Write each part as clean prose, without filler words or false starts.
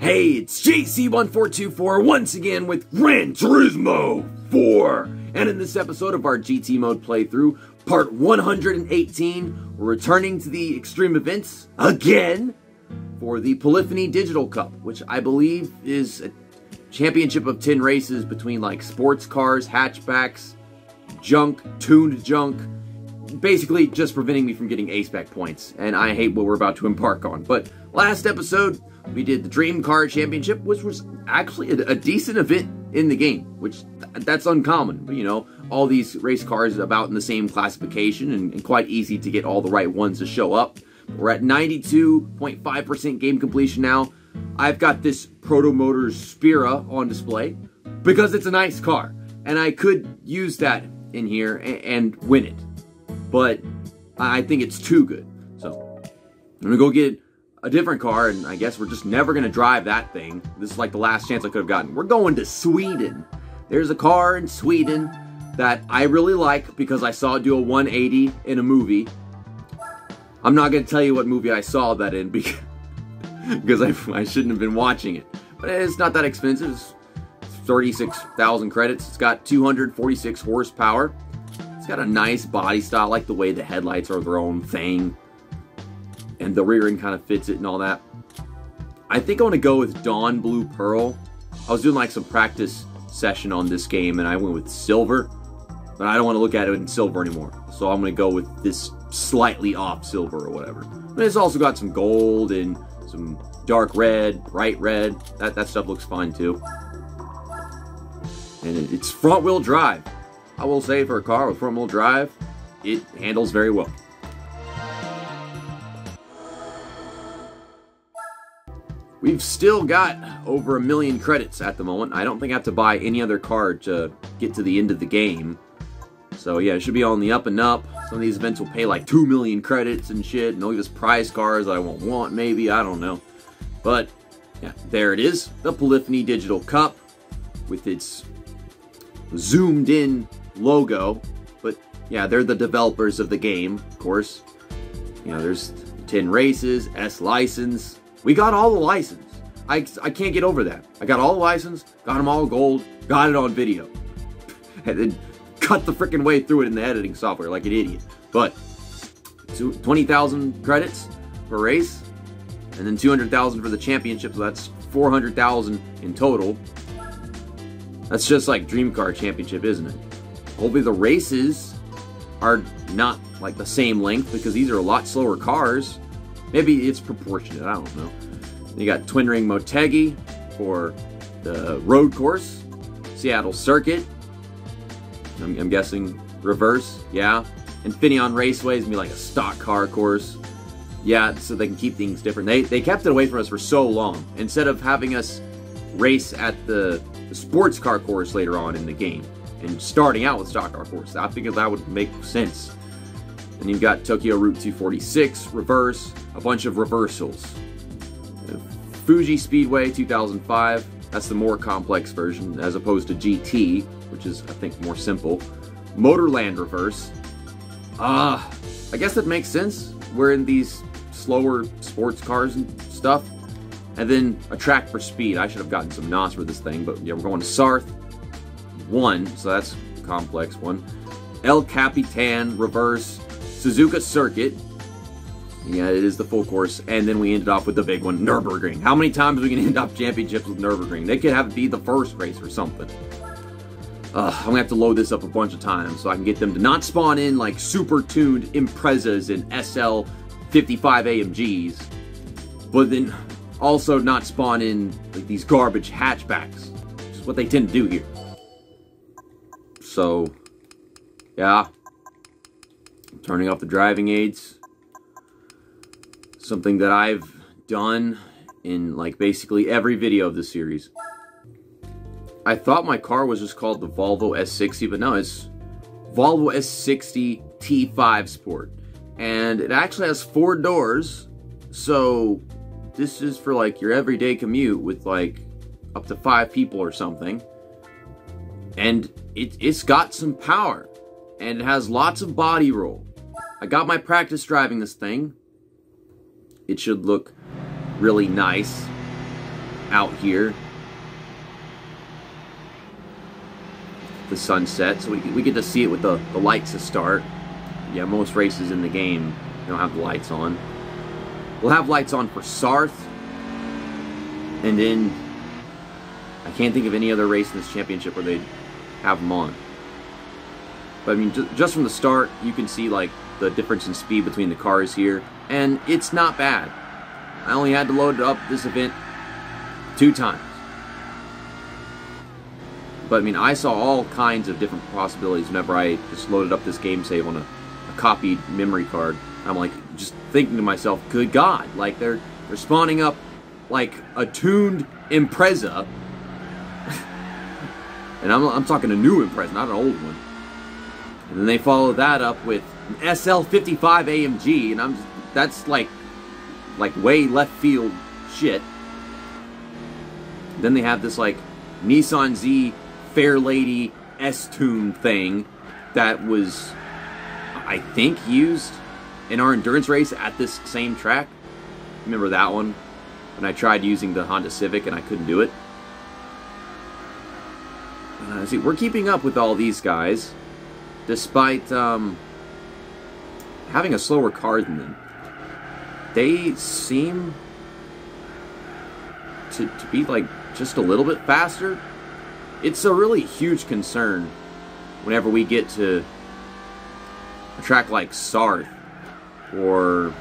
Hey, it's JC1424 once again with Gran Turismo 4. And in this episode of our GT mode playthrough, part 118, we're returning to the extreme events again for the Polyphony Digital Cup, which I believe is a championship of 10 races between like sports cars, hatchbacks, junk, tuned junk, basically just preventing me from getting A-spec points. And I hate what we're about to embark on. But last episode, we did the Dream Car Championship, which was actually a decent event in the game, which that's uncommon. But, you know, all these race cars about in the same classification and quite easy to get all the right ones to show up. We're at 92.5% game completion now. I've got this Proto Motors Spira on display because it's a nice car. And I could use that in here and win it. But I think it's too good. So I'm going to go get a different car, and I guess we're just never going to drive that thing. This is like the last chance I could have gotten. We're going to Sweden. There's a car in Sweden that I really like because I saw it do a 180 in a movie. I'm not going to tell you what movie I saw that in because I shouldn't have been watching it. But it's not that expensive. It's 36,000 credits. It's got 246 horsepower. It's got a nice body style. I like the way the headlights are their own thing. And the rear end kind of fits it and all that. I think I want to go with Dawn Blue Pearl. I was doing like some practice session on this game and I went with silver. But I don't want to look at it in silver anymore. So I'm going to go with this slightly off silver or whatever. But it's also got some gold and some dark red, bright red. That stuff looks fine too. And it's front wheel drive. I will say for a car with front wheel drive, it handles very well. We've still got over 1 million credits at the moment. I don't think I have to buy any other car to get to the end of the game. So yeah, it should be on the up and up. Some of these events will pay like 2 million credits and shit, and they'll give us prize cars that I won't want, maybe, I don't know. But yeah, there it is, the Polyphony Digital Cup with its zoomed in logo. But yeah, they're the developers of the game, of course. You know, there's 10 races, S license. We got all the license. I can't get over that. I got all the license, got them all gold, got it on video. And then cut the freaking way through it in the editing software like an idiot. But 20,000 credits per race, and then 200,000 for the championship, so that's 400,000 in total. That's just like Dream Car Championship, isn't it? Hopefully the races are not like the same length because these are a lot slower cars. Maybe it's proportionate, I don't know. You got Twin Ring Motegi for the road course. Seattle Circuit. I'm guessing reverse, yeah. Infineon Raceway is going to be like a stock car course. Yeah, so they can keep things different. They kept it away from us for so long. Instead of having us race at the sports car course later on in the game and starting out with stock car course, I figured that would make sense. And you've got Tokyo Route 246, reverse, a bunch of reversals. Fuji Speedway 2005, that's the more complex version, as opposed to GT, which is, I think, more simple. Motorland reverse. I guess that makes sense. We're in these slower sports cars and stuff. And then a track for speed. I should have gotten some NOS for this thing, but yeah, we're going to Sarth 1, so that's a complex one. El Capitan reverse. Suzuka Circuit. Yeah, it is the full course. And then we ended off with the big one, Nürburgring. How many times are we going to end up championships with Nürburgring? They could have it be the first race or something. I'm going to have to load this up a bunch of times so I can get them to not spawn in like super tuned Imprezas and SL 55 AMGs. But then also not spawn in like these garbage hatchbacks. Which is what they tend to do here. So, yeah. Turning off the driving aids. Something that I've done in like basically every video of this series. I thought my car was just called the Volvo S60, but no, it's Volvo S60 T5 Sport. And it actually has 4 doors, so this is for like your everyday commute with like up to 5 people or something. And it's got some power, and it has lots of body roll. I got my practice driving this thing. It should look really nice. out here. The sunset, so we get to see it with the lights to start. Yeah, most races in the game don't have the lights on. We'll have lights on for Sarth, and then I can't think of any other race in this championship where they'd have them on. But I mean, just from the start, you can see like the difference in speed between the cars here, and it's not bad. I only had to load up this event 2 times. But I mean, I saw all kinds of different possibilities whenever I just loaded up this game save on a copied memory card. I'm like, just thinking to myself, good God, like they're spawning up like a tuned Impreza. And I'm talking a new Impreza, not an old one. And then they follow that up with an SL55 AMG, and that's like way left field shit. Then they have this like Nissan Z Fair Lady S-Tune thing that was, I think, used in our endurance race at this same track. Remember that one? When I tried using the Honda Civic and I couldn't do it. See, we're keeping up with all these guys, despite having a slower car than them. They seem to be like just a little bit faster. It's a really huge concern whenever we get to a track like Sarth, or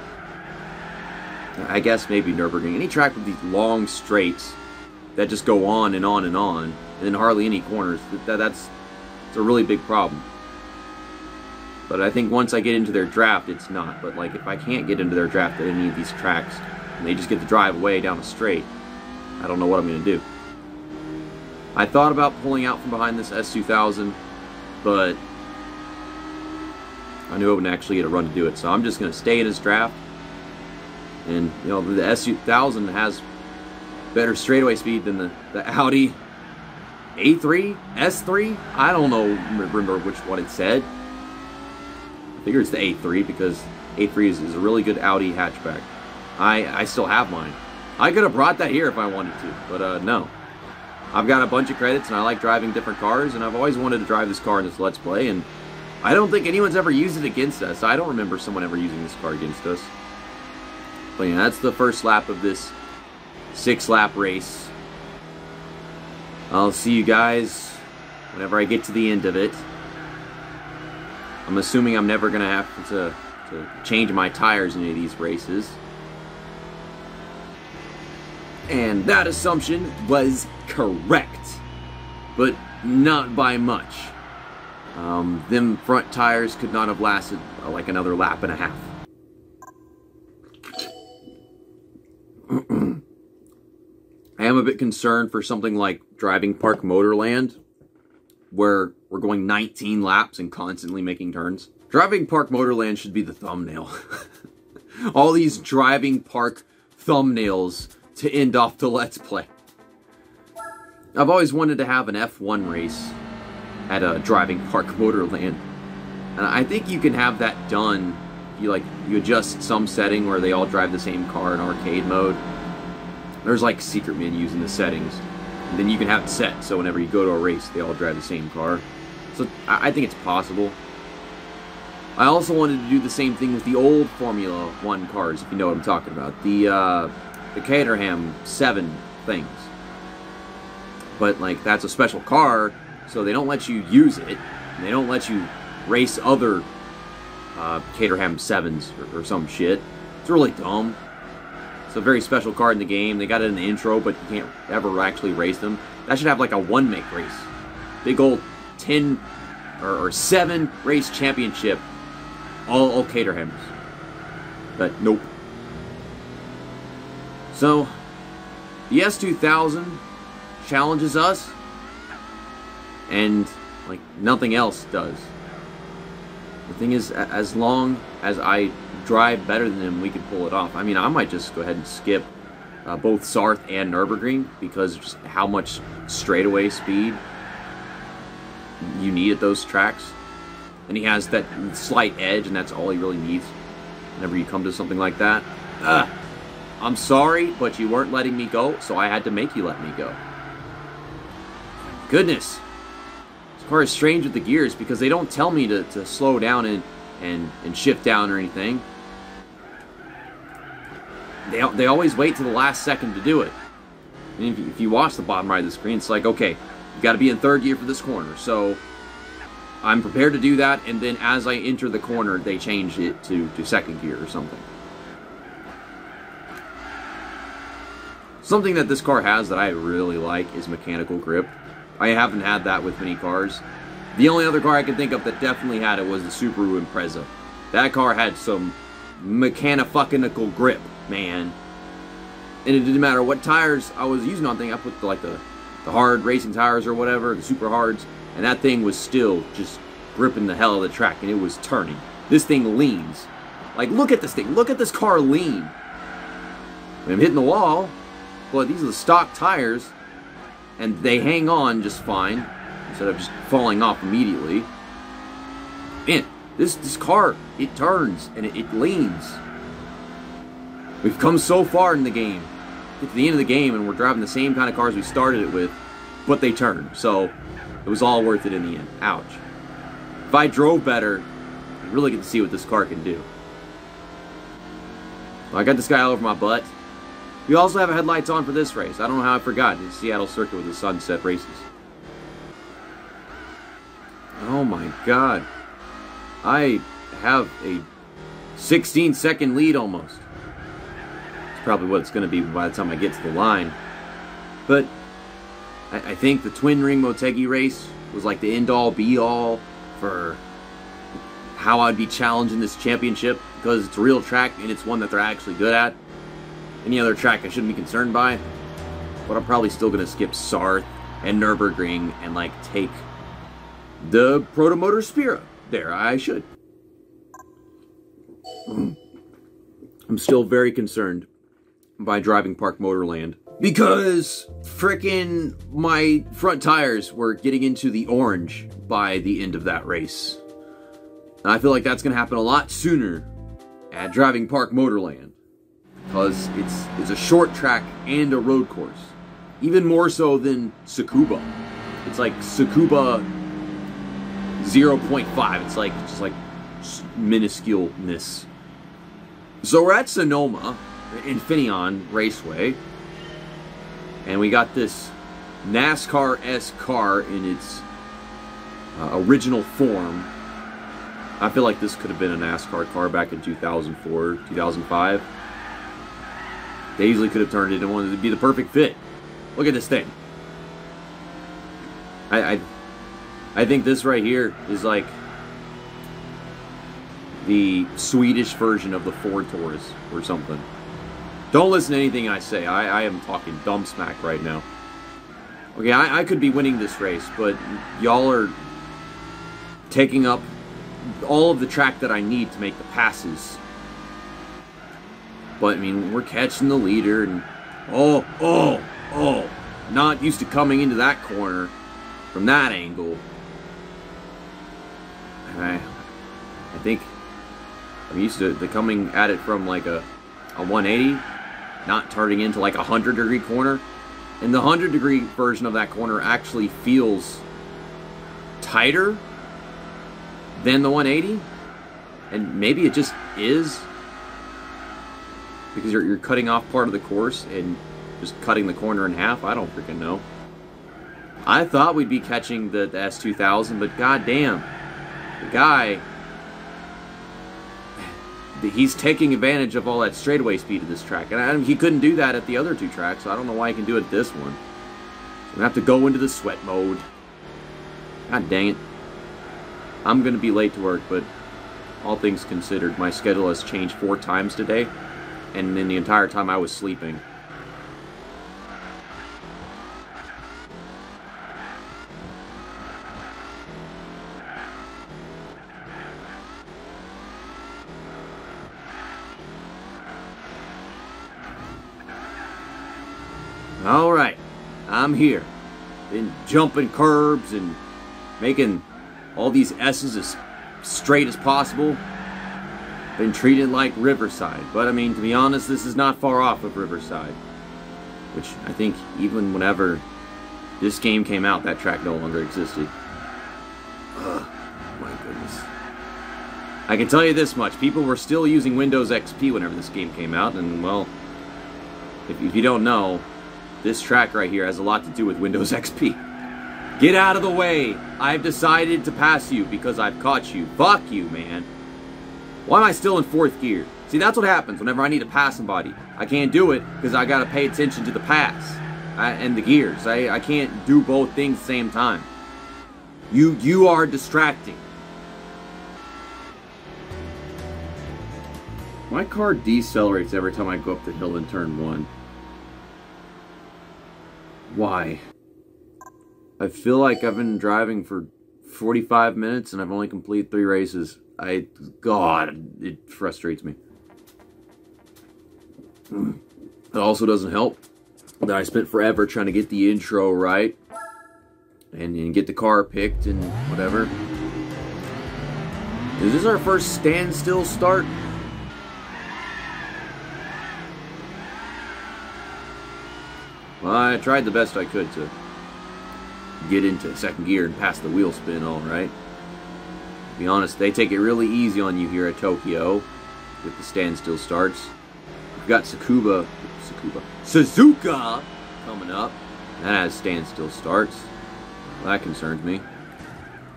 I guess maybe Nürburgring. Any track with these long straights that just go on and on and on, and then hardly any corners. It's a really big problem. But I think once I get into their draft, it's not. But like, if I can't get into their draft at any of these tracks, and they just get to drive away down a straight, I don't know what I'm going to do. I thought about pulling out from behind this S2000, but I knew I wouldn't actually get a run to do it. So I'm just going to stay in his draft. And, you know, the S2000 has better straightaway speed than the Audi A3, S3. I don't know, remember which one it said. I figure it's the A3 because A3 is a really good Audi hatchback. I still have mine. I could have brought that here if I wanted to, but no. I've got a bunch of credits and I like driving different cars, and I've always wanted to drive this car in this Let's Play, and I don't think anyone's ever used it against us. I don't remember someone ever using this car against us. But yeah, that's the first lap of this 6-lap race. I'll see you guys whenever I get to the end of it. I'm assuming I'm never going to have to change my tires in any of these races. And that assumption was correct, but not by much. Them front tires could not have lasted like another lap and a half. I am a bit concerned for something like driving Park Motorland, where we're going 19 laps and constantly making turns. Driving Park Motorland should be the thumbnail. All these driving park thumbnails to end off the Let's Play. I've always wanted to have an F1 race at a driving Park Motorland, and I think you can have that done. You adjust some setting where they all drive the same car in arcade mode. There's like secret menus in the settings, and then you can have it set so whenever you go to a race, they all drive the same car. So I think it's possible. I also wanted to do the same thing with the old Formula 1 cars, if you know what I'm talking about. The Caterham 7 things. But, like, that's a special car, so they don't let you use it. And they don't let you race other Caterham 7s or some shit. It's really dumb. It's a very special car in the game. They got it in the intro, but you can't ever actually race them. That should have, like, a one-make race. Big old 10 or 7 race championship. All Caterhams. But, nope. So, the S2000 challenges us, and like nothing else does. The thing is, as long as I drive better than him, we can pull it off. I mean, I might just go ahead and skip both Sarth and Nürburgring because of just how much straightaway speed you need at those tracks. And he has that slight edge, and that's all he really needs whenever you come to something like that. I'm sorry, but you weren't letting me go, so I had to make you let me go. Goodness. This car is strange with the gears because they don't tell me to slow down and shift down or anything. They always wait till the last second to do it. And if you watch the bottom right of the screen, it's like, okay, you got to be in third gear for this corner. So I'm prepared to do that, and then as I enter the corner, they change it to second gear or something. Something that this car has that I really like is mechanical grip. I haven't had that with many cars. The only other car I can think of that definitely had it was the Subaru Impreza. That car had some mechanical grip, man. And it didn't matter what tires I was using on thing. I put like the hard racing tires or whatever, the super hards, and that thing was still just gripping the hell out of the track, and it was turning. This thing leans. Like, look at this thing. Look at this car lean. I'm hitting the wall, but these are the stock tires, and they hang on just fine instead of just falling off immediately. Man, this car, it turns and it leans. We've come so far in the game. Get to the end of the game and we're driving the same kind of cars we started it with, but they turn. So it was all worth it in the end. Ouch. If I drove better, I'd really get to see what this car can do. Well, I got this guy all over my butt. We also have headlights on for this race. I don't know how I forgot. It's Seattle Circuit with the sunset races. Oh my god. I have a 16-second lead almost. It's probably what it's going to be by the time I get to the line. But I think the Twin Ring Motegi race was like the end-all, be-all for how I'd be challenging this championship, because it's a real track and it's one that they're actually good at. Any other track I shouldn't be concerned by, but I'm probably still going to skip Sarth and Nürburgring and like take the Protomotor Spira. There, I should. I'm still very concerned by driving Park Motorland because frickin' my front tires were getting into the orange by the end of that race. And I feel like that's going to happen a lot sooner at driving Park Motorland, because it's a short track and a road course. Even more so than Tsukuba. It's like Tsukuba 0.5. It's like just like minusculeness. So we're at Sonoma, Infineon Raceway, and we got this NASCAR-esque car in its original form. I feel like this could have been a NASCAR car back in 2004, 2005. They easily could have turned it into one that would be the perfect fit. Look at this thing. I think this right here is like the Swedish version of the Ford Taurus or something. Don't listen to anything I say. I am talking dumb smack right now. Okay, I could be winning this race, but y'all are taking up all of the track that I need to make the passes. But, I mean, we're catching the leader, and not used to coming into that corner from that angle. I think I'm used to the coming at it from like a 180, not turning into like a 100-degree corner. And the 100-degree version of that corner actually feels tighter than the 180, and maybe it just is, because you're cutting off part of the course and just cutting the corner in half. I don't freaking know. I thought we'd be catching the S2000, but goddamn, the guy, he's taking advantage of all that straightaway speed of this track, and he couldn't do that at the other two tracks, so I don't know why he can do it at this one. I'm gonna have to go into the sweat mode. God dang it. I'm gonna be late to work, but all things considered, my schedule has changed 4 times today, and in the entire time I was sleeping. Alright, I'm here. Been jumping curbs and making all these S's as straight as possible. been treated like Riverside. But I mean, to be honest, this is not far off of Riverside. Which I think even whenever this game came out, that track no longer existed. Ugh, my goodness. I can tell you this much, people were still using Windows XP whenever this game came out, and well, if you don't know, this track right here has a lot to do with Windows XP. Get out of the way! I've decided to pass you because I've caught you. Fuck you, man. Why am I still in 4th gear? See, that's what happens whenever I need to pass somebody. I can't do it because I gotta pay attention to the pass and the gears. I can't do both things at the same time. You are distracting. My car decelerates every time I go up the hill in turn 1. Why? I feel like I've been driving for 45 minutes and I've only completed 3 races. God, it frustrates me. It also doesn't help that I spent forever trying to get the intro right and get the car picked and whatever. Is this our first standstill start? Well, I tried the best I could to get into 2nd gear and pass the wheel spin, alright. To be honest, they take it really easy on you here at Tokyo with the standstill starts. We've got Suzuka coming up. That has standstill starts. Well, that concerns me.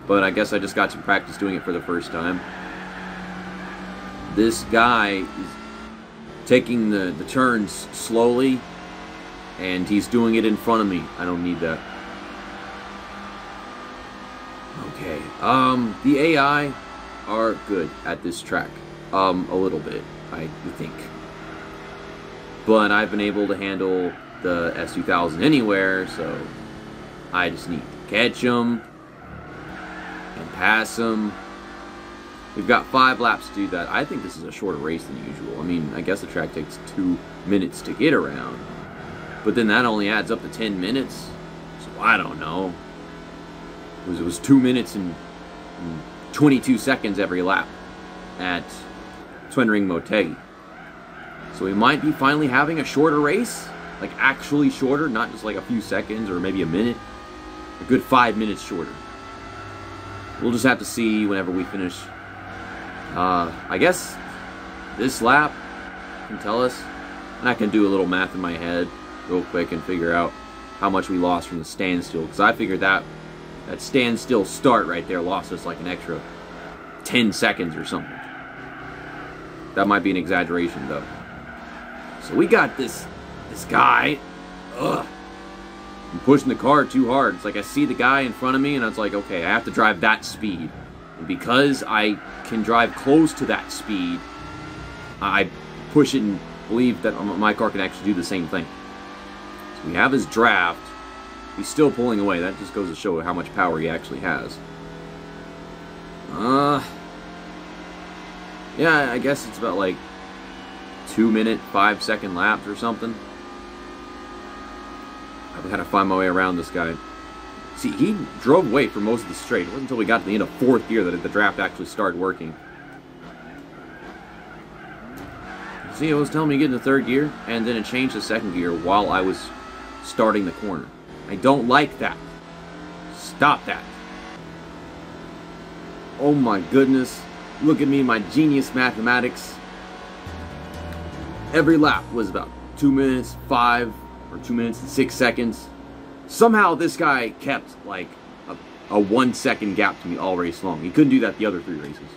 But I guess I just got some practice doing it for the first time. This guy is taking the turns slowly, and he's doing it in front of me. I don't need that. Okay, the AI are good at this track. A little bit, I think. But I've been able to handle the S2000 anywhere, so I just need to catch them and pass them. We've got 5 laps to do that. I think this is a shorter race than usual. I mean, I guess the track takes 2 minutes to get around. But then that only adds up to 10 minutes. So I don't know. It was 2 minutes and 22 seconds every lap at Twin Ring Motegi. So we might be finally having a shorter race. Like actually shorter, not just like a few seconds or maybe a minute. A good 5 minutes shorter. We'll just have to see whenever we finish. I guess this lap can tell us. And I can do a little math in my head real quick and figure out how much we lost from the standstill. Because I figured that standstill start right there lost us like an extra 10 seconds or something. That might be an exaggeration though. So we got this guy. Ugh. I'm pushing the car too hard. It's like I see the guy in front of me and I was like, okay, I have to drive that speed. And because I can drive close to that speed, I push it and believe that my car can actually do the same thing. So we have his draft. He's still pulling away. That just goes to show how much power he actually has. Yeah, I guess it's about like 2 minute, 5 second laps or something. I've got to find my way around this guy. See, he drove away for most of the straight. It wasn't until we got to the end of 4th gear that the draft actually started working. See, it was telling me to get into 3rd gear, and then it changed to 2nd gear while I was starting the corner. I don't like that. Stop that. Oh my goodness. Look at me, my genius mathematics. Every lap was about 2 minutes, 5, or 2 minutes and 6 seconds. Somehow this guy kept like a 1 second gap to me all race long. He couldn't do that the other 3 races.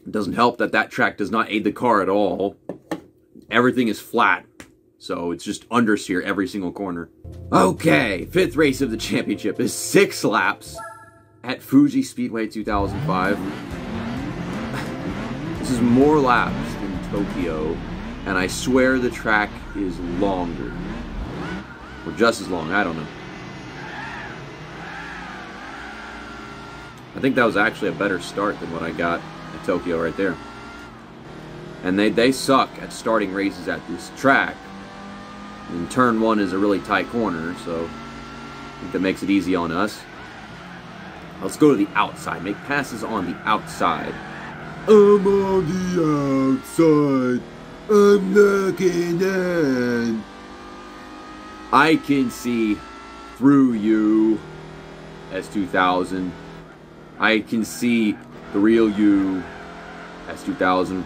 It doesn't help that that track does not aid the car at all. Everything is flat. So it's just understeer every single corner. Okay, 5th race of the championship is 6 laps at Fuji Speedway 2005. This is more laps than Tokyo, and I swear the track is longer. Or just as long, I don't know. I think that was actually a better start than what I got at Tokyo right there. And they suck at starting races at this track. And turn 1 is a really tight corner, so I think that makes it easy on us. Let's go to the outside. Make passes on the outside. I'm on the outside. I'm looking in. I can see through you, S2000. I can see the real you, S2000.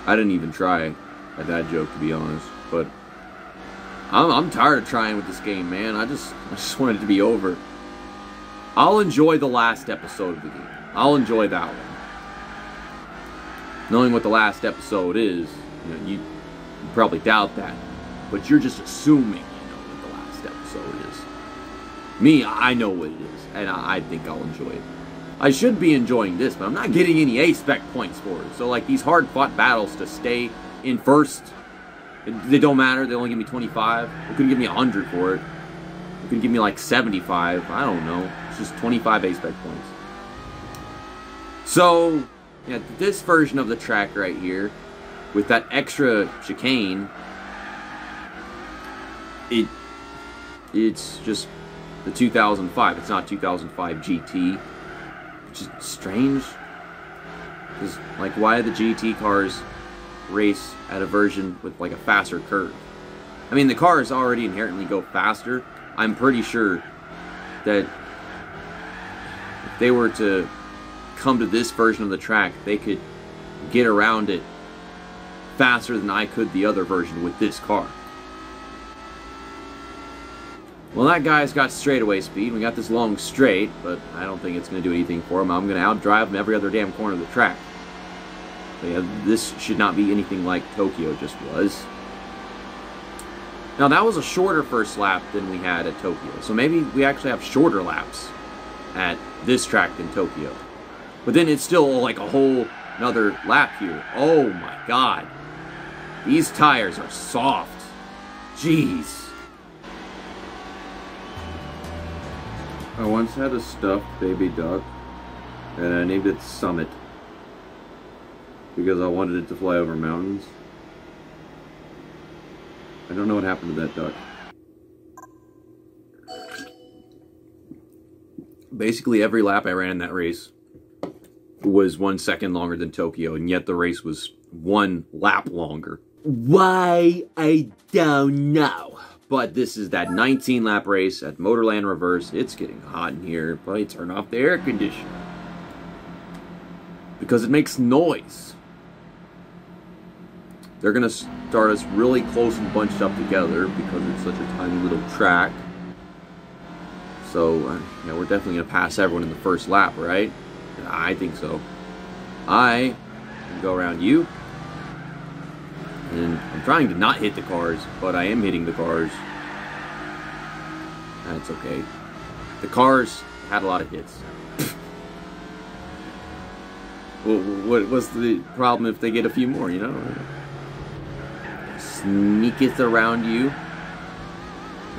I didn't even try at that joke, to be honest, but I'm tired of trying with this game, man. I just want it to be over. I'll enjoy the last episode of the game. I'll enjoy that one. Knowing what the last episode is, you probably doubt that, but you're just assuming you know what the last episode is. Me, I know what it is, and I think I'll enjoy it. I should be enjoying this, but I'm not getting any A-spec points for it. So, like, these hard-fought battles to stay in first, they don't matter. They only give me 25. They couldn't give me 100 for it. They couldn't give me, like, 75. I don't know. It's just 25 A-spec points. So, yeah, this version of the track right here, with that extra chicane, it's just the 2005. It's not 2005 GT. Which is strange. Because, like, why do the GT cars race at a version with, like, a faster curve? I mean, the cars already inherently go faster. I'm pretty sure that if they were to come to this version of the track, they could get around it faster than I could the other version with this car. Well, that guy's got straightaway speed. We got this long straight, but I don't think it's going to do anything for him. I'm going to outdrive him every other damn corner of the track. So yeah, this should not be anything like Tokyo just was. Now, that was a shorter first lap than we had at Tokyo. So maybe we actually have shorter laps at this track than Tokyo. But then it's still like a whole another lap here. Oh my god. These tires are soft. Jeez. I once had a stuffed baby duck, and I named it Summit, because I wanted it to fly over mountains. I don't know what happened to that duck. Basically every lap I ran in that race was 1 second longer than Tokyo, and yet the race was 1 lap longer. Why? I don't know. But this is that 19-lap race at Motorland Reverse. It's getting hot in here. But I turn off the air conditioner because it makes noise. They're going to start us really close and bunched up together because it's such a tiny little track. So, yeah, we're definitely going to pass everyone in the first lap, right? I think so. I can go around you. And I'm trying to not hit the cars, but I am hitting the cars. That's okay. The cars had a lot of hits. Well, what's the problem if they get a few more, you know? Sneak it around you.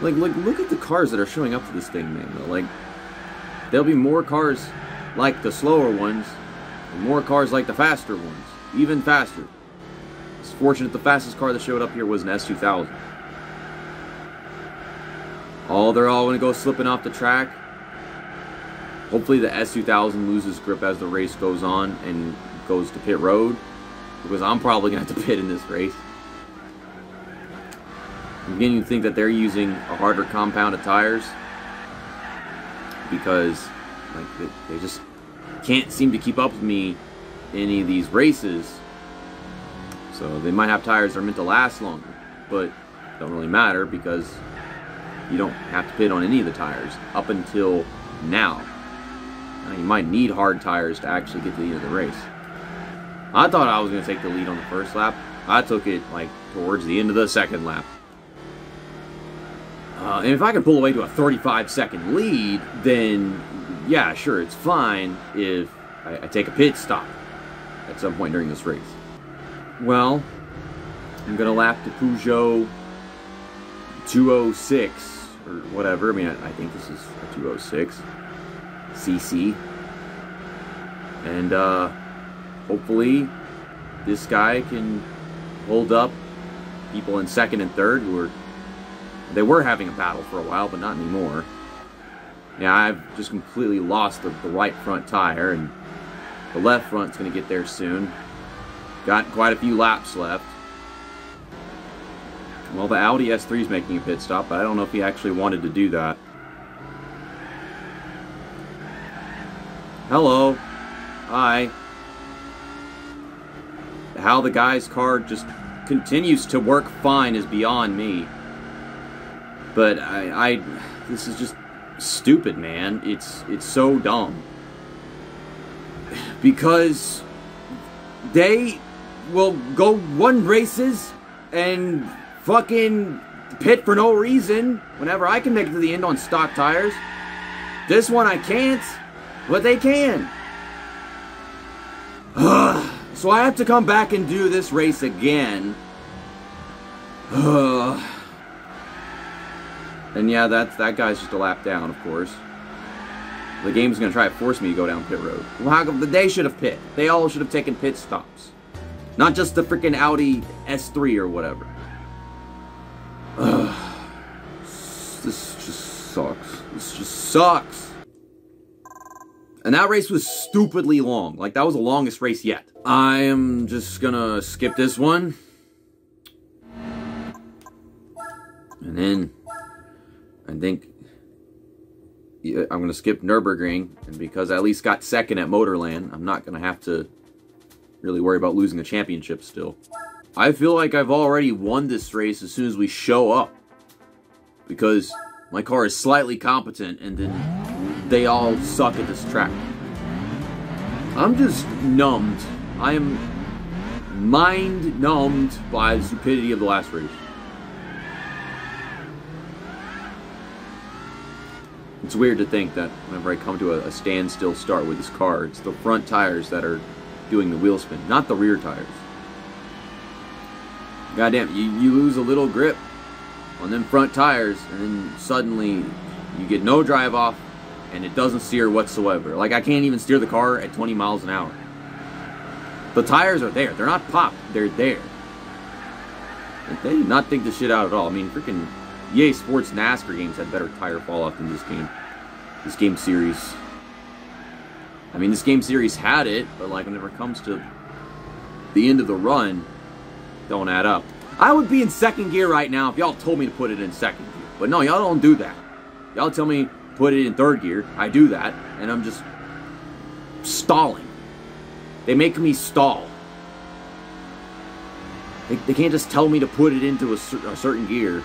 Like, look at the cars that are showing up to this thing, man. Like, there'll be more cars like the slower ones, and more cars like the faster ones. Even faster. It's fortunate the fastest car that showed up here was an S2000. They're all going to go slipping off the track. Hopefully the S2000 loses grip as the race goes on and goes to pit road, because I'm probably going to have to pit in this race. I'm beginning to think that they're using a harder compound of tires because like they just can't seem to keep up with me in any of these races. So they might have tires that are meant to last longer, but don't really matter because you don't have to pit on any of the tires up until now. Now you might need hard tires to actually get to the end of the race. I thought I was going to take the lead on the first lap. I took it like towards the end of the second lap. And if I can pull away to a 35-second lead, then yeah, sure, it's fine if I take a pit stop at some point during this race. Well, I'm going to lap to Peugeot 206 or whatever. I mean, I think this is a 206 cc. And hopefully this guy can hold up people in second and third who are They were having a battle for a while, but not anymore. Yeah, I've just completely lost the right front tire, and the left front's going to get there soon. Got quite a few laps left. Well, the Audi S3 is making a pit stop, but I don't know if he actually wanted to do that. Hello. Hi. How the guy's car just continues to work fine is beyond me. But this is just stupid, man. It's so dumb. Because they will go run races and fucking pit for no reason whenever I can make it to the end on stock tires. This one I can't, but they can. So I have to come back and do this race again. And yeah, that guy's just a lap down, of course. The game's gonna try to force me to go down pit road. Well, how come they should have pit? They all should have taken pit stops. Not just the freaking Audi S3 or whatever. This just sucks. This just sucks. And that race was stupidly long. Like, that was the longest race yet. I am just gonna skip this one. And then, I think, yeah, I'm gonna skip Nürburgring. And because I at least got second at Motorland, I'm not gonna have to really worry about losing the championship still. I feel like I've already won this race as soon as we show up. Because my car is slightly competent, and then they all suck at this track. I'm just numbed. I am mind-numbed by the stupidity of the last race. It's weird to think that whenever I come to a standstill start with this car, it's the front tires that are doing the wheel spin, not the rear tires. Goddamn, you lose a little grip on them front tires, and then suddenly you get no drive off, and it doesn't steer whatsoever. Like, I can't even steer the car at 20 miles an hour. The tires are there. They're not popped. They're there. Like, they did not think this shit out at all. I mean, freaking EA Sports NASCAR games had better tire falloff than this game. This game series. I mean, this game series had it, but like whenever it comes to the end of the run, don't add up. I would be in second gear right now if y'all told me to put it in second gear. But no, y'all don't do that. Y'all tell me put it in third gear. I do that, and I'm just stalling. They make me stall. They can't just tell me to put it into a certain gear,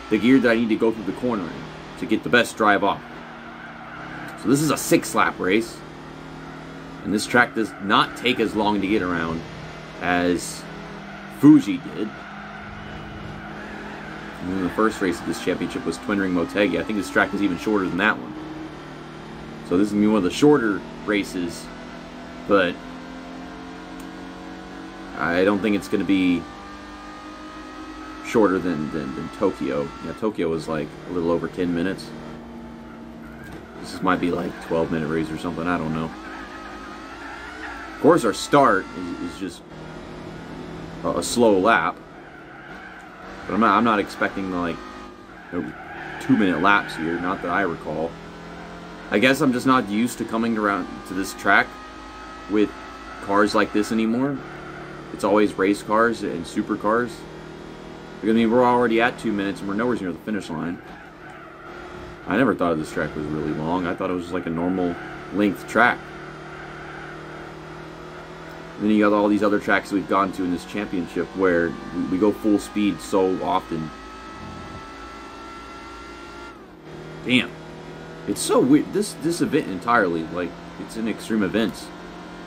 the gear that I need to go through the corner in to get the best drive off. So this is a 6-lap race, and this track does not take as long to get around as Fuji did. And then the first race of this championship was Twin Ring Motegi. I think this track is even shorter than that one. So this is going to be one of the shorter races, but I don't think it's going to be shorter than Tokyo. Yeah, Tokyo was like a little over 10 minutes. This might be like 12-minute race or something, I don't know. Of course, our start is just a slow lap. But I'm not expecting like 2-minute laps here, not that I recall. I guess I'm just not used to coming around to this track with cars like this anymore. It's always race cars and supercars. I mean, we're already at 2 minutes and we're nowhere near the finish line. I never thought this track was really long. I thought it was just like a normal length track. And then you got all these other tracks we've gone to in this championship where we go full speed so often. Damn. It's so weird. This event entirely, like, it's an extreme events.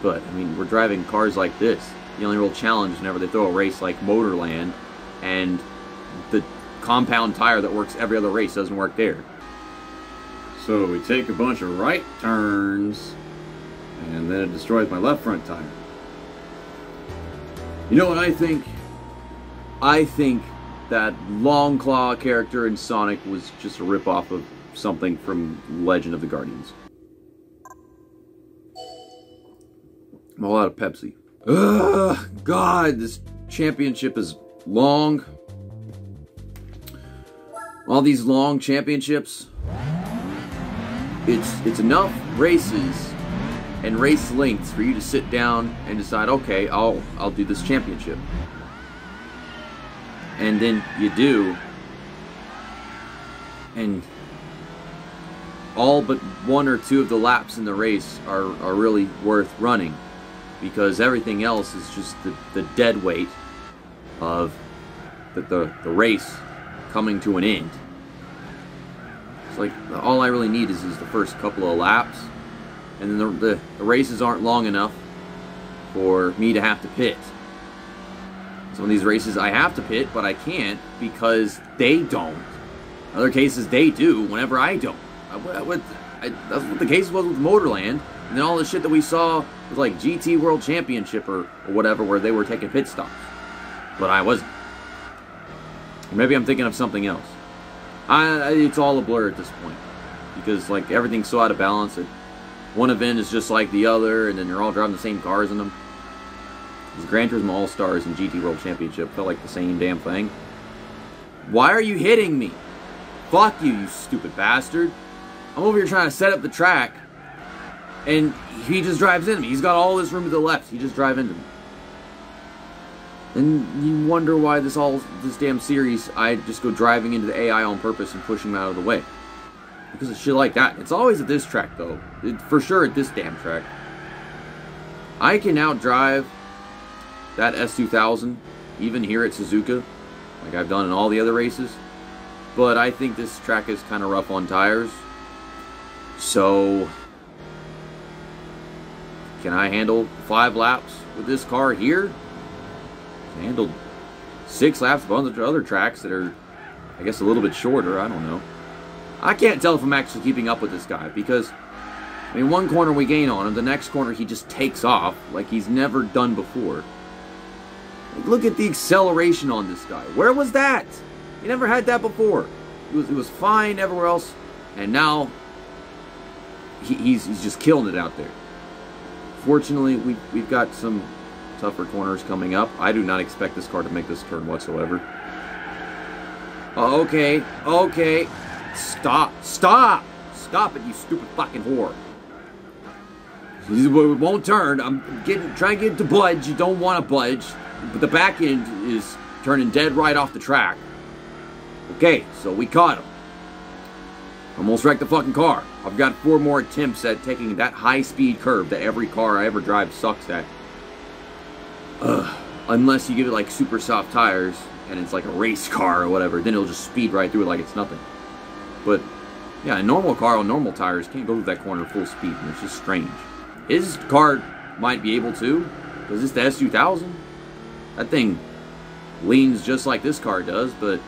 But, I mean, we're driving cars like this. The only real challenge is whenever they throw a race like Motorland and the compound tire that works every other race doesn't work there. So we take a bunch of right turns and then it destroys my left front tire. You know what I think? I think that Long Claw character in Sonic was just a ripoff of something from Legend of the Guardians. I'm all out of Pepsi. Ugh, God, this championship is long. all these long championships, it's enough races and race lengths for you to sit down and decide, okay, I'll do this championship. And then you do, and all but one or two of the laps in the race are really worth running, because everything else is just the dead weight of the race coming to an end. It's like all I really need is the first couple of laps, and then the races aren't long enough for me to have to pit. Some of these races I have to pit, but I can't because they don't. In other cases they do whenever I don't. That's what the case was with Motorland, and then all the shit that we saw was like GT World Championship or whatever, where they were taking pit stops, but I wasn't. Or maybe I'm thinking of something else. It's all a blur at this point, because like everything's so out of balance that one event is just like the other, and then they're all driving the same cars in them. Because Gran Turismo All-Stars and GT World Championship felt like the same damn thing. Why are you hitting me? Fuck you, you stupid bastard. I'm over here trying to set up the track, and he just drives into me. He's got all this room to the left. He just drives into me. And you wonder why this damn series, I just go driving into the AI on purpose and push him out of the way. Because of shit like that. It's always at this track, though. For sure at this damn track. I can now drive that S2000, even here at Suzuka, like I've done in all the other races. But I think this track is kind of rough on tires. So, can I handle 5 laps with this car here? I handled 6 laps on the other tracks that are, I guess, a little bit shorter. I don't know. I can't tell if I'm actually keeping up with this guy, because, I mean, one corner we gain on him, the next corner he just takes off like he's never done before. Look at the acceleration on this guy. Where was that? He never had that before. It was fine everywhere else, and now he's just killing it out there. Fortunately, we've got some tougher corners coming up. I do not expect this car to make this turn whatsoever. Okay. Stop it, you stupid fucking whore. It won't turn. I'm trying to get it to budge. You don't want to budge, but the back end is turning dead right off the track. Okay, so we caught him. Almost wrecked the fucking car. I've got 4 more attempts at taking that high-speed curve that every car I ever drive sucks at. Unless you give it like super soft tires and it's like a race car or whatever, then it'll just speed right through it like it's nothing. But yeah, a normal car on normal tires can't go through that corner full speed, and it's just strange. His car might be able to, because it's the S2000. That thing leans just like this car does, but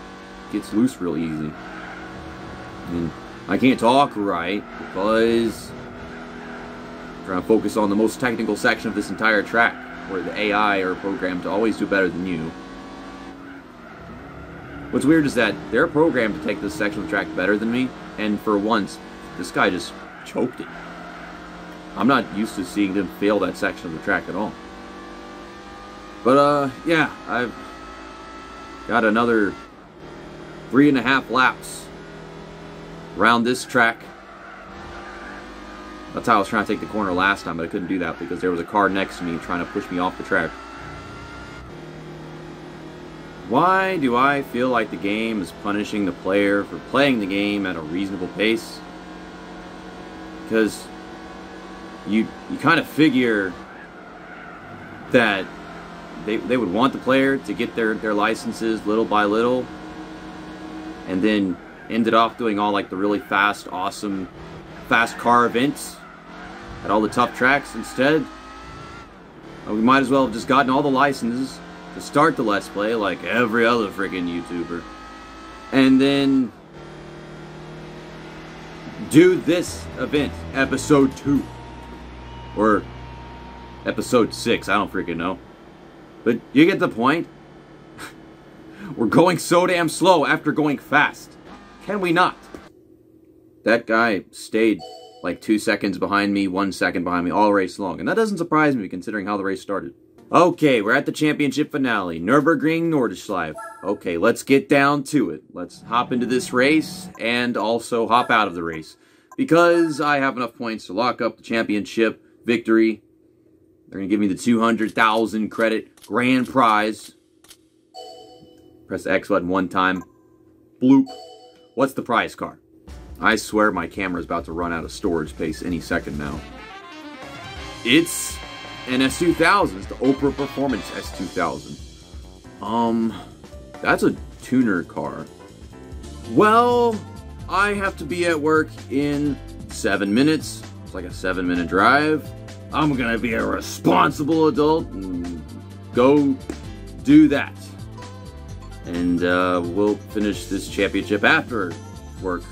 gets loose real easy. And I can't talk right because I'm trying to focus on the most technical section of this entire track, where the AI are programmed to always do better than you. What's weird is that they're programmed to take this section of the track better than me, and for once, this guy just choked it. I'm not used to seeing them fail that section of the track at all. But, yeah, I've got another 3.5 laps around this track. That's how I was trying to take the corner last time, but I couldn't do that because there was a car next to me trying to push me off the track. Why do I feel like the game is punishing the player for playing the game at a reasonable pace? Because you kind of figure that they would want the player to get their licenses little by little, and then ended off doing all like the really fast, awesome, fast car events at all the tough tracks instead. We might as well have just gotten all the licenses to start the Let's Play like every other freaking YouTuber, and then do this event, episode 2 or episode 6, I don't freaking know, but you get the point. We're going so damn slow after going fast. Can we not? That guy stayed like 2 seconds behind me, 1 second behind me all race long, and that doesn't surprise me considering how the race started. Okay, we're at the championship finale. Nürburgring Nordschleife. Okay, let's get down to it. Let's hop into this race and also hop out of the race. Because I have enough points to lock up the championship victory. They're going to give me the 200,000 credit grand prize. Press the X button one time. Bloop. What's the prize card? I swear my camera's about to run out of storage space any second now. It's an S2000. It's the Oprah Performance S2000. That's a tuner car. Well, I have to be at work in 7 minutes. It's like a 7-minute drive. I'm gonna be a responsible adult and go do that. And we'll finish this championship after work.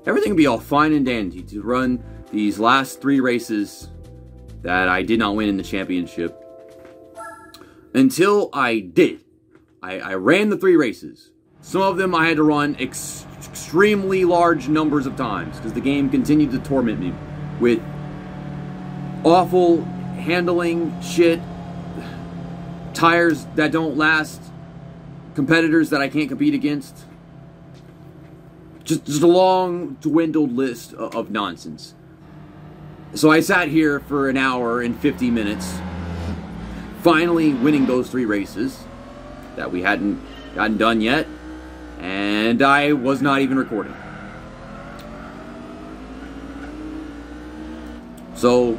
Everything will be all fine and dandy to run these last 3 races that I did not win in the championship. Until I did. I ran the 3 races. Some of them I had to run extremely large numbers of times because the game continued to torment me with awful handling shit, tires that don't last, competitors that I can't compete against. Just a long, dwindled list of nonsense. So I sat here for an hour and 50 minutes, finally winning those 3 races that we hadn't gotten done yet, and I was not even recording. So,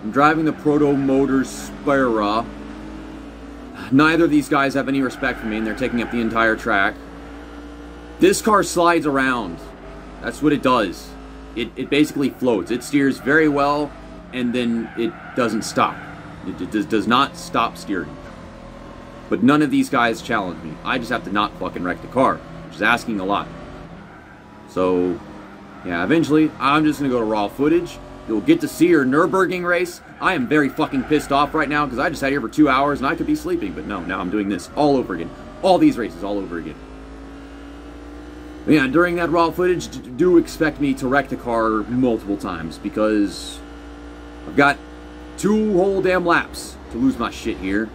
I'm driving the Proto Motors Spira. Neither of these guys have any respect for me, and they're taking up the entire track. This car slides around. That's what it does. It basically floats. It steers very well, and then it doesn't stop. It does not stop steering. But none of these guys challenge me. I just have to not fucking wreck the car, which is asking a lot. So, yeah, eventually, I'm just going to go to raw footage. You'll get to see your Nürburgring race. I am very fucking pissed off right now, because I just sat here for 2 hours, and I could be sleeping. But no, now I'm doing this all over again. All these races all over again. Yeah, during that raw footage, do expect me to wreck the car multiple times, because I've got 2 whole damn laps to lose my shit here.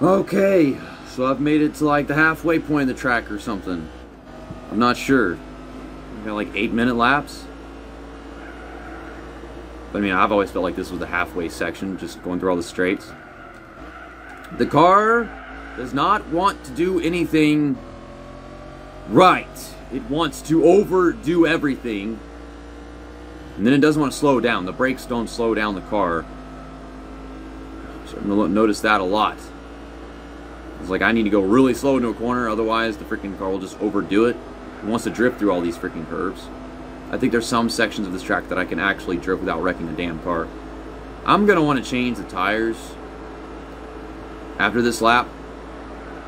Okay, so I've made it to like the halfway point of the track or something. I'm not sure. I've got like 8-minute laps. But I mean, I've always felt like this was the halfway section, just going through all the straights. The car does not want to do anything right. It wants to overdo everything. And then it doesn't want to slow down. The brakes don't slow down the car. So I'm going to notice that a lot. It's like I need to go really slow into a corner, otherwise the freaking car will just overdo it. It wants to drift through all these freaking curves. I think there's some sections of this track that I can actually drift without wrecking the damn car. I'm going to want to change the tires after this lap.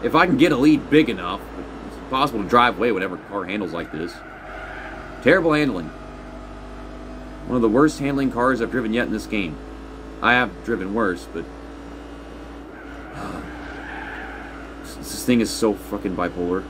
If I can get a lead big enough, it's possible to drive away whatever car handles like this. Terrible handling. One of the worst handling cars I've driven yet in this game. I have driven worse, but this thing is so fucking bipolar.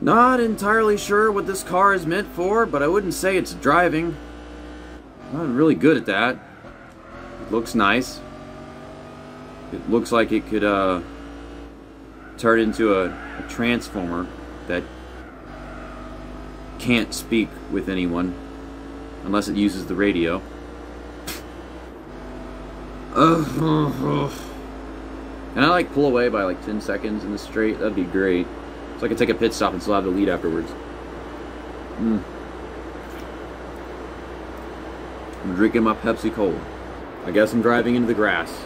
Not entirely sure what this car is meant for, but I wouldn't say it's driving. I'm really good at that. It looks nice. It looks like it could turn into a transformer that can't speak with anyone unless it uses the radio. Can I like pull away by like 10 seconds in the straight? That'd be great. So I can take a pit stop and still have the lead afterwards. I'm drinking my Pepsi Cola. I guess I'm driving into the grass.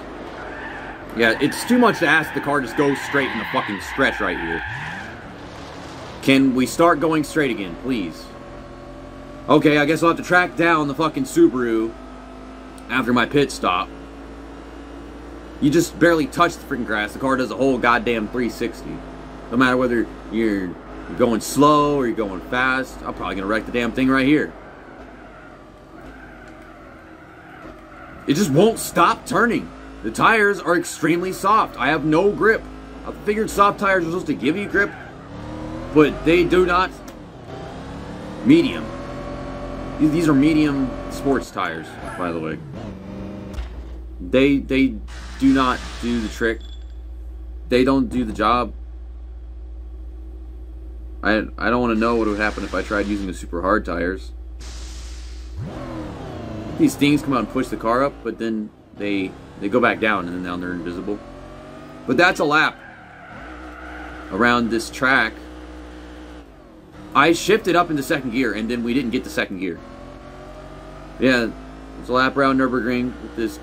Yeah, it's too much to ask the car just go straight in the fucking stretch right here. Can we start going straight again, please? Okay, I guess I'll have to track down the fucking Subaru after my pit stop. You just barely touch the freaking grass. The car does a whole goddamn 360. No matter whether you're going slow or you're going fast, I'm probably going to wreck the damn thing right here. It just won't stop turning. The tires are extremely soft. I have no grip. I figured soft tires are supposed to give you grip, but they do not. Medium. These are medium sports tires, by the way. They do not do the trick. They don't do the job. I don't want to know what would happen if I tried using the super hard tires. These things come out and push the car up, but then they go back down, and then now they're invisible. But that's a lap around this track. I shifted up into second gear, and then we didn't get to second gear. Yeah, it's a lap around Nürburgring with this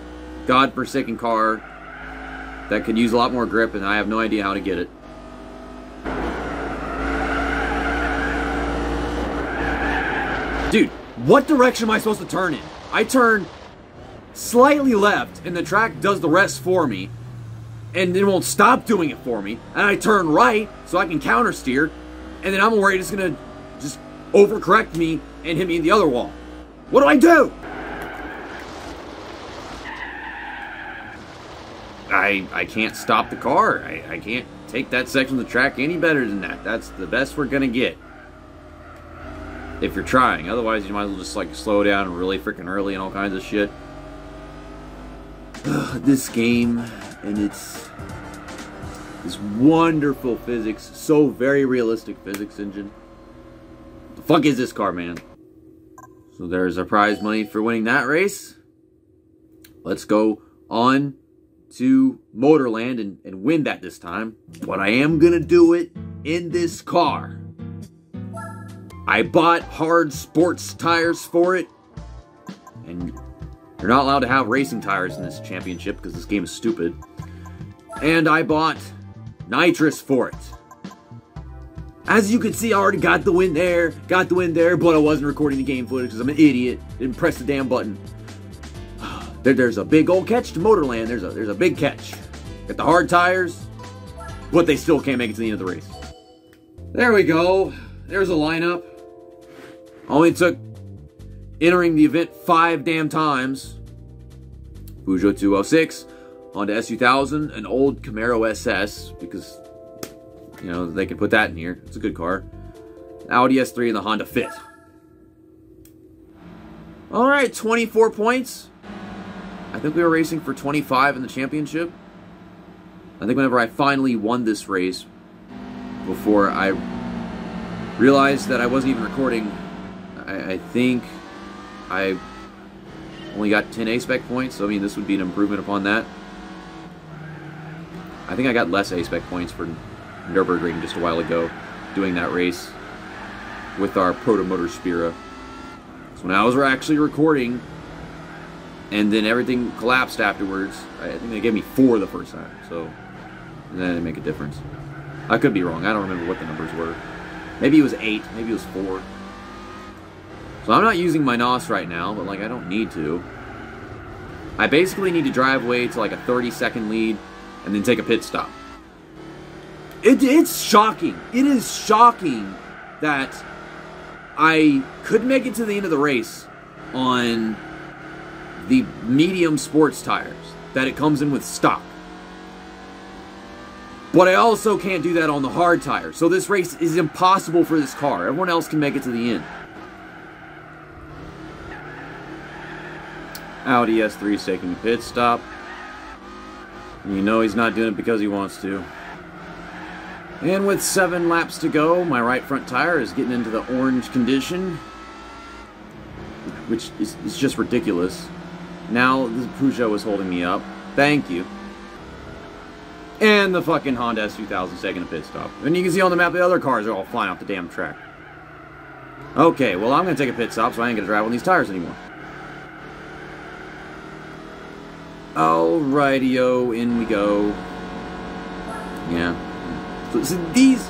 godforsaken car that could use a lot more grip, and I have no idea how to get it. Dude, what direction am I supposed to turn in? I turn slightly left, and the track does the rest for me, and then won't stop doing it for me, and I turn right so I can counter steer, and then I'm worried it's gonna just overcorrect me and hit me in the other wall. What do I do? I can't stop the car. I can't take that section of the track any better than that. That's the best we're gonna get. If you're trying. Otherwise, you might as well just like slow down really freaking early and all kinds of shit. This game and its this wonderful physics, so very realistic physics engine. The fuck is this car, man? So there's our prize money for winning that race. Let's go on to Motorland and win that this time. But I am gonna do it in this car. I bought hard sports tires for it, and you're not allowed to have racing tires in this championship because this game is stupid. And I bought nitrous for it. As you can see, I already got the win there, but I wasn't recording the game footage because I'm an idiot. Didn't press the damn button. There's a big old catch to Motorland. There's a big catch. Got the hard tires, but they still can't make it to the end of the race. There we go. There's a lineup. Only took entering the event 5 damn times. Peugeot 206, Honda S2000, an old Camaro SS, because, you know, they can put that in here. It's a good car. Audi S3 and the Honda Fit. Alright, 24 points. I think we were racing for 25 in the championship. I think whenever I finally won this race, before I realized that I wasn't even recording, I think I only got 10 A-spec points, so I mean this would be an improvement upon that. I think I got less A-spec points for Nürburgring just a while ago, doing that race with our Protomotor Spira. So when I was actually recording, and then everything collapsed afterwards, I think they gave me 4 the first time, so that didn't make a difference. I could be wrong, I don't remember what the numbers were. Maybe it was 8, maybe it was 4. So I'm not using my NOS right now, but like I don't need to. I basically need to drive away to like a 30-second lead and then take a pit stop. It's shocking. It is shocking that I could make it to the end of the race on the medium sports tires that it comes in with stock. But I also can't do that on the hard tires. So this race is impossible for this car. Everyone else can make it to the end. Audi S3 is taking a pit stop. And you know he's not doing it because he wants to. And with 7 laps to go, my right front tire is getting into the orange condition, which is just ridiculous. Now the Peugeot is holding me up. Thank you. And the fucking Honda S2000 taking a pit stop. And you can see on the map the other cars are all flying off the damn track. Okay, well I'm going to take a pit stop so I ain't going to drive on these tires anymore. Alrighty-o, in we go. Yeah. So these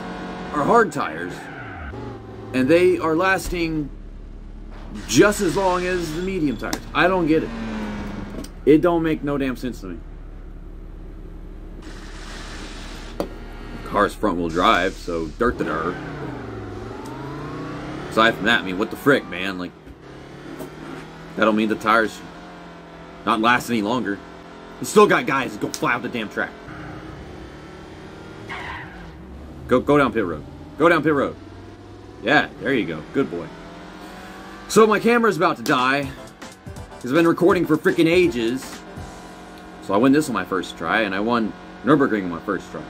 are hard tires, and they are lasting just as long as the medium tires. I don't get it. It don't make no damn sense to me. The car's front-wheel drive, so dirt the dirt. Aside from that, I mean, what the frick, man? Like, that don't mean the tires not last any longer. You still got guys that go fly off the damn track. Go down pit road. Go down pit road. Yeah, there you go. Good boy. So my camera's about to die, because I've been recording for freaking ages. So I won this on my first try, and I won Nürburgring on my first try.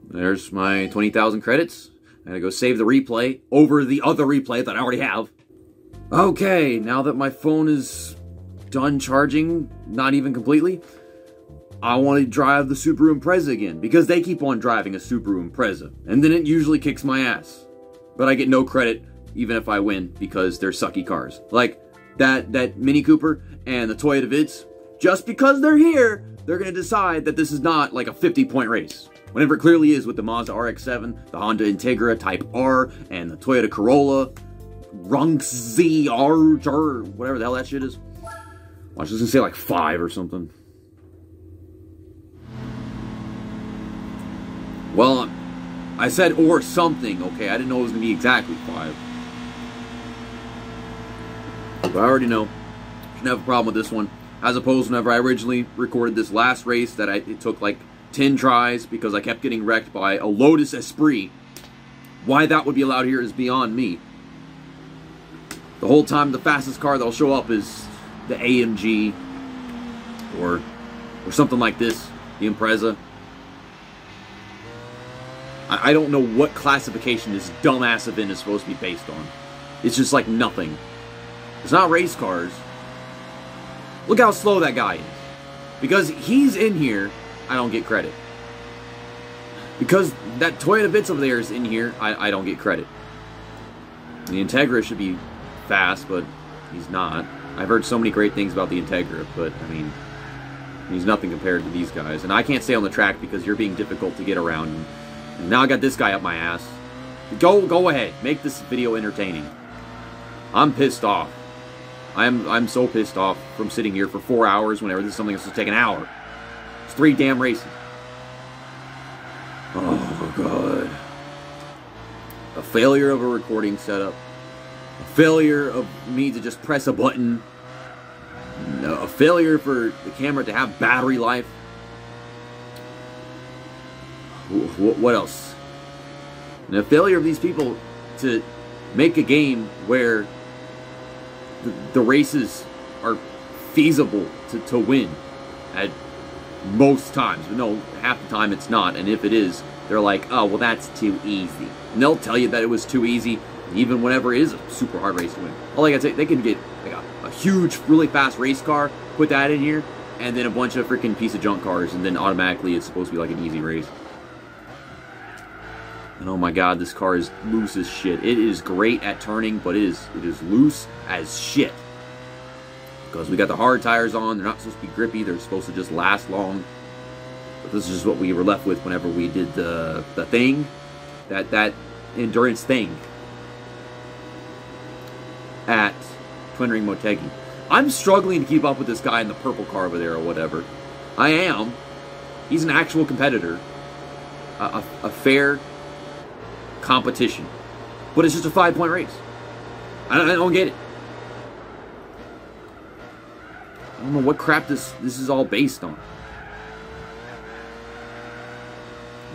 There's my 20,000 credits. I gotta go save the replay over the other replay that I already have. Okay, now that my phone is done charging, not even completely, I want to drive the Subaru Impreza again, because they keep on driving a Subaru Impreza, and then it usually kicks my ass. But I get no credit, even if I win, because they're sucky cars. Like, that Mini Cooper and the Toyota Vitz, just because they're here, they're going to decide that this is not like a 50-point race. Whenever it clearly is with the Mazda RX-7, the Honda Integra Type R, and the Toyota Corolla, Runxi R, whatever the hell that shit is. I was just going to say like 5 or something. Well, I said or something, okay? I didn't know it was going to be exactly 5. But I already know. Shouldn't have a problem with this one. As opposed to whenever I originally recorded this last race that it took like 10 tries because I kept getting wrecked by a Lotus Esprit. Why that would be allowed here is beyond me. The whole time the fastest car that'll show up is the AMG or something like this, the Impreza. I don't know what classification this dumbass event is supposed to be based on. It's just like nothing. It's not race cars. Look how slow that guy is. Because he's in here, I don't get credit. Because that Toyota Vitz over there is in here, I don't get credit. The Integra should be fast, but he's not. I've heard so many great things about the Integra, but, I mean, he's nothing compared to these guys. And I can't stay on the track because you're being difficult to get around. And now I got this guy up my ass. Go ahead. Make this video entertaining. I'm pissed off. I'm so pissed off from sitting here for 4 hours whenever this is something that's supposed to take an hour. It's 3 damn races. Oh, God. A failure of a recording setup. A failure of me to just press a button. A failure for the camera to have battery life. What else? And a failure of these people to make a game where the races are feasible to win at most times. But no, half the time it's not. And if it is, they're like, oh, well, that's too easy. And they'll tell you that it was too easy, even whenever it is a super hard race to win. All I gotta say, they can get like a huge, really fast race car, put that in here, and then a bunch of freaking piece of junk cars, and then automatically it's supposed to be like an easy race. And oh my god, this car is loose as shit. It is great at turning, but it is loose as shit. Because we got the hard tires on, they're not supposed to be grippy, they're supposed to just last long. But this is just what we were left with whenever we did the thing, that endurance thing at Twin Ring Motegi. I'm struggling to keep up with this guy in the purple car over there or whatever. I am. He's an actual competitor. A fair competition. But it's just a 5-point race. I don't get it. I don't know what crap this is all based on.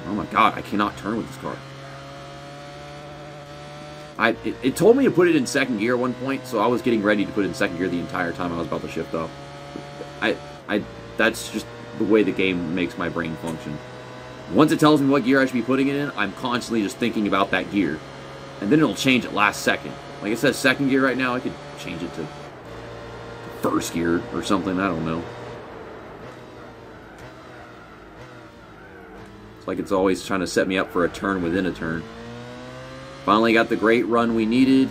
Oh my god, I cannot turn with this car. It told me to put it in second gear at one point, so I was getting ready to put it in second gear the entire time I was about to shift up. That's just the way the game makes my brain function. Once it tells me what gear I should be putting it in, I'm constantly just thinking about that gear. And then it'll change at last second. Like it says second gear right now, I could change it to first gear or something, I don't know. It's like it's always trying to set me up for a turn within a turn. Finally got the great run we needed.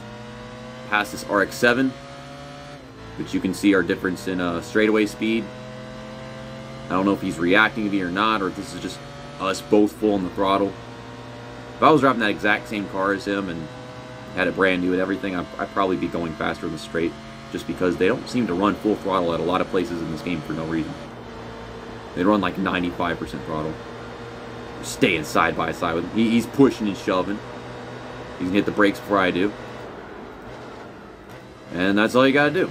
Past this RX-7, which you can see our difference in straightaway speed. I don't know if he's reacting to me or not, or if this is just us both full on the throttle. If I was driving that exact same car as him and had it brand new and everything, I'd probably be going faster in the straight, just because they don't seem to run full throttle at a lot of places in this game for no reason. They run like 95% throttle. Staying side by side with him. He's pushing and shoving. He can hit the brakes before I do. And that's all you gotta do.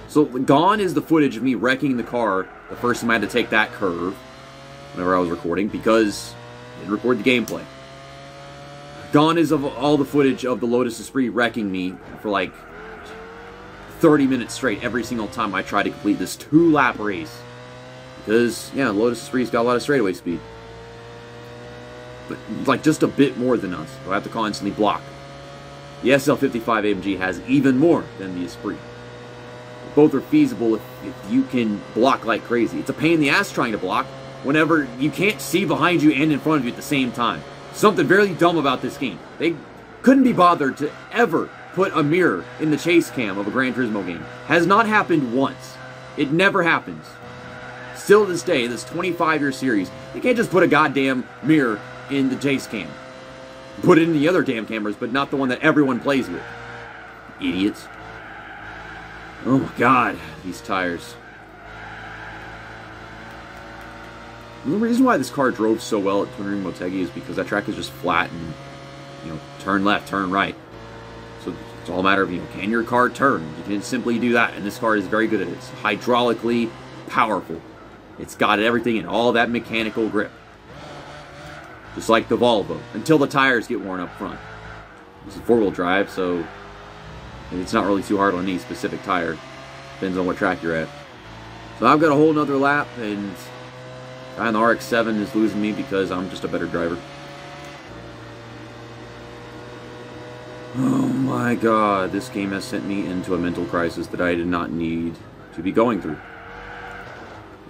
So gone is the footage of me wrecking the car the first time I had to take that curve whenever I was recording, because I didn't record the gameplay. Gone is of all the footage of the Lotus Esprit wrecking me for like 30 minutes straight every single time I tried to complete this 2-lap race. Because, yeah, Lotus Esprit's got a lot of straightaway speed. But, like, just a bit more than us. So I have to constantly block. The SL55 AMG has even more than the Esprit. Both are feasible if you can block like crazy. It's a pain in the ass trying to block whenever you can't see behind you and in front of you at the same time. Something very dumb about this game. They couldn't be bothered to ever put a mirror in the chase cam of a Gran Turismo game. Has not happened once. It never happens. Still to this day, this 25-year series, they can't just put a goddamn mirror in the chase cam. Put it in the other damn cameras, but not the one that everyone plays with. Idiots. Oh my god, these tires. The reason why this car drove so well at Turing Motegi is because that track is just flat and, turn left, turn right. So it's all a matter of, can your car turn? You can simply do that, and this car is very good at it. It's hydraulically powerful. It's got everything in all that mechanical grip. Just like the Volvo, until the tires get worn up front. This is four-wheel drive, so it's not really too hard on any specific tire. Depends on what track you're at. So I've got a whole nother lap, and the RX-7 is losing me because I'm just a better driver. Oh my god, this game has sent me into a mental crisis that I did not need to be going through.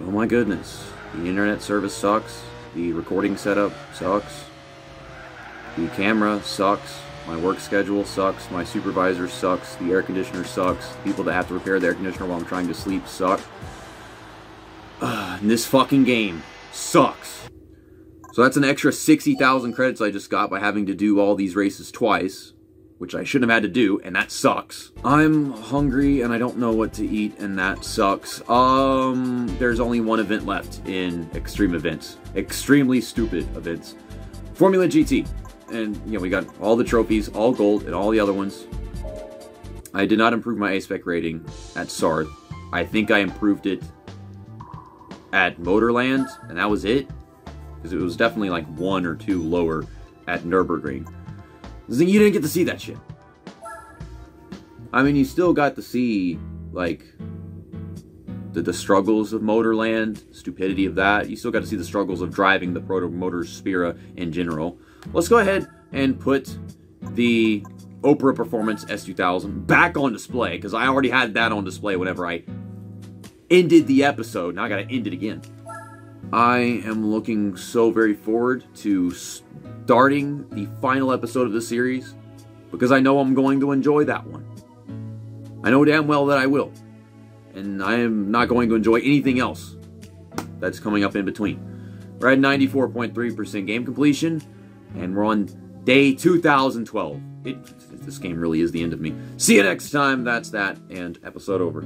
Oh my goodness. The internet service sucks. The recording setup sucks. The camera sucks. My work schedule sucks. My supervisor sucks. The air conditioner sucks. People that have to repair the air conditioner while I'm trying to sleep suck. And this fucking game sucks. So that's an extra 60,000 credits I just got by having to do all these races twice, which I shouldn't have had to do, and that sucks. I'm hungry and I don't know what to eat, and that sucks. There's only one event left in Extreme Events. Extremely stupid events. Formula GT. And, we got all the trophies, all gold, and all the other ones. I did not improve my A-spec rating at Sarth. I think I improved it at Motorland, and that was it. Because it was definitely like 1 or 2 lower at Nürburgring. You didn't get to see that shit. I mean, you still got to see, like, the struggles of Motorland, stupidity of that. You still got to see the struggles of driving the Proto Motors Spira in general. Let's go ahead and put the Opera Performance S2000 back on display, because I already had that on display whenever I ended the episode. Now I gotta end it again. I am looking so very forward to starting the final episode of the series, because I know I'm going to enjoy that one. I know damn well that I will. And I am not going to enjoy anything else that's coming up in between. We're at 94.3% game completion, and we're on day 2012. This game really is the end of me. See you next time. That's that, and episode over.